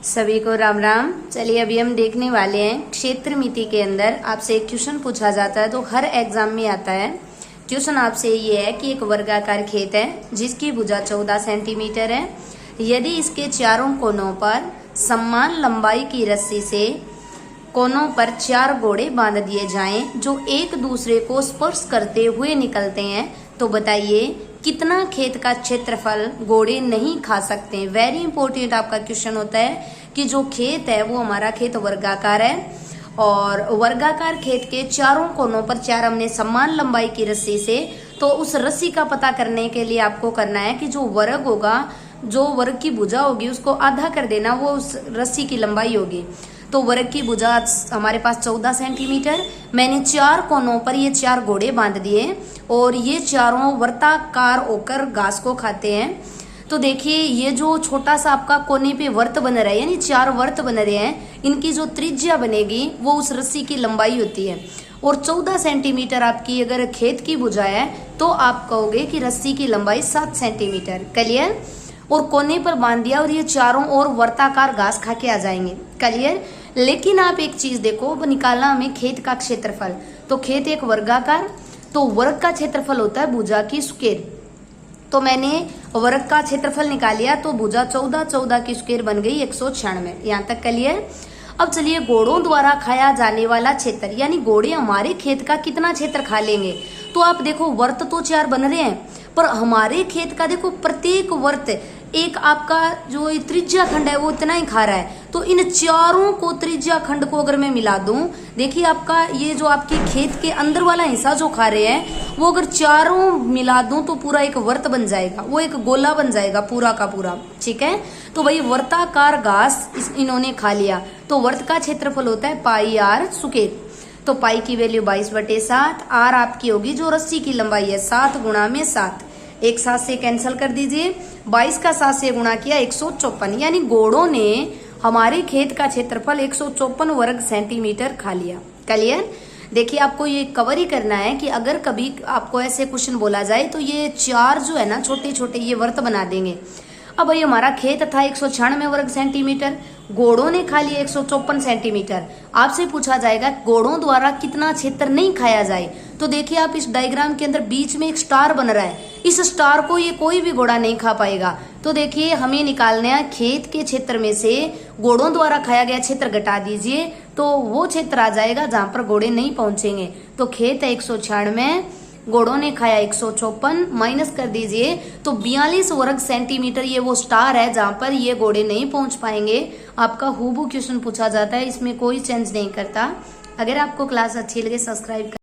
सभी को राम राम। चलिए अभी हम देखने वाले हैं क्षेत्र मिति के अंदर आपसे एक क्वेश्चन पूछा जाता है, तो हर एग्जाम में आता है। क्वेश्चन आपसे ये है कि एक वर्गाकार खेत है जिसकी भुजा 14 सेंटीमीटर है। यदि इसके चारों कोनों पर समान लंबाई की रस्सी से कोनों पर 4 गोड़े बांध दिए जाएं जो एक दूसरे को स्पर्श करते हुए निकलते हैं, तो बताइए कितना खेत का क्षेत्रफल गोड़े नहीं खा सकते। वेरी इंपॉर्टेंट आपका क्वेश्चन होता है कि जो खेत है वो हमारा खेत वर्गाकार है और वर्गाकार खेत के चारों कोनों पर 4 हमने समान लंबाई की रस्सी से, तो उस रस्सी का पता करने के लिए आपको करना है कि जो वर्ग होगा, जो वर्ग की भुजा होगी उसको आधा कर देना, वो उस रस्सी की लंबाई होगी। तो वर्ग की भुजा हमारे पास 14 सेंटीमीटर, मैंने 4 कोनों पर ये 4 गोड़े बांध दिए और ये चारों वर्ताकार होकर घास को खाते हैं। तो देखिए ये जो छोटा सा आपका कोने पे वर्त बन रहा है, यानी 4 वर्त बन रहे हैं, इनकी जो त्रिज्या बनेगी वो उस रस्सी की लंबाई होती है। और 14 सेंटीमीटर आपकी अगर खेत की भुजा है तो आप कहोगे कि रस्सी की लंबाई 7 सेंटीमीटर। क्लियर? और कोने पर बांध दिया और ये चारों ओर वर्ताकार घास खा के आ जाएंगे। क्लियर? लेकिन आप एक चीज देखो, निकालना हमें खेत का क्षेत्रफल। तो खेत एक वर्गाकार, तो वर्ग का क्षेत्रफल होता है भुजा की स्क्वायर। तो मैंने वर्ग का क्षेत्रफल निकाल लिया, तो भुजा 14 की स्क्वायर बन गई 196। यहाँ तक क्लियर? अब चलिए गोड़ों द्वारा खाया जाने वाला क्षेत्र, यानी गोड़े हमारे खेत का कितना क्षेत्र खा लेंगे। तो आप देखो वर्त तो 4 बन रहे हैं, पर हमारे खेत का देखो प्रत्येक वर्त एक आपका जो त्रिज्या खंड है वो इतना ही खा रहा है। तो इन चारों को त्रिज्या खंड को अगर मैं मिला दूं, देखिए आपका ये जो आपके खेत के अंदर वाला हिस्सा जो खा रहे हैं वो अगर चारों मिला दूं तो पूरा एक वर्त बन जाएगा, वो एक गोला बन जाएगा पूरा का पूरा। ठीक है? तो भाई वर्ताकार घास इन्होंने खा लिया, तो वर्त का क्षेत्रफल होता है पाई आर स्क्वायर। तो पाई की वैल्यू 22/7, आर आपकी होगी जो रस्सी की लंबाई है 7 गुणा में 7, एक 7 से कैंसिल कर दीजिए, 22 का 7 से गुणा किया 154, यानी गोड़ों ने हमारे खेत का क्षेत्रफल 154 वर्ग सेंटीमीटर खा लिया। क्लियर? देखिए आपको ये कवर ही करना है कि अगर कभी आपको ऐसे क्वेश्चन बोला जाए तो ये 4 जो है ना छोटे छोटे ये वर्त बना देंगे। अब ये हमारा खेत था 196 वर्ग सेंटीमीटर, गोड़ों ने खा लिया 154 सेंटीमीटर। आपसे पूछा जाएगा गोड़ों द्वारा कितना क्षेत्र नहीं खाया जाए। तो देखिए आप इस डायग्राम के अंदर बीच में एक स्टार बन रहा है, इस स्टार को ये कोई भी घोड़ा नहीं खा पाएगा। तो देखिए हमें निकालना है खेत के क्षेत्र में से गोड़ों द्वारा खाया गया क्षेत्र घटा दीजिए, तो वो क्षेत्र आ जाएगा जहां पर घोड़े नहीं पहुंचेंगे। तो खेत है 196, गोड़ों ने खाया 154, माइनस कर दीजिए तो 42 वर्ग सेंटीमीटर ये वो स्टार है जहां पर ये घोड़े नहीं पहुंच पाएंगे। आपका हूबहू क्वेश्चन पूछा जाता है, इसमें कोई चेंज नहीं करता। अगर आपको क्लास अच्छी लगे सब्सक्राइब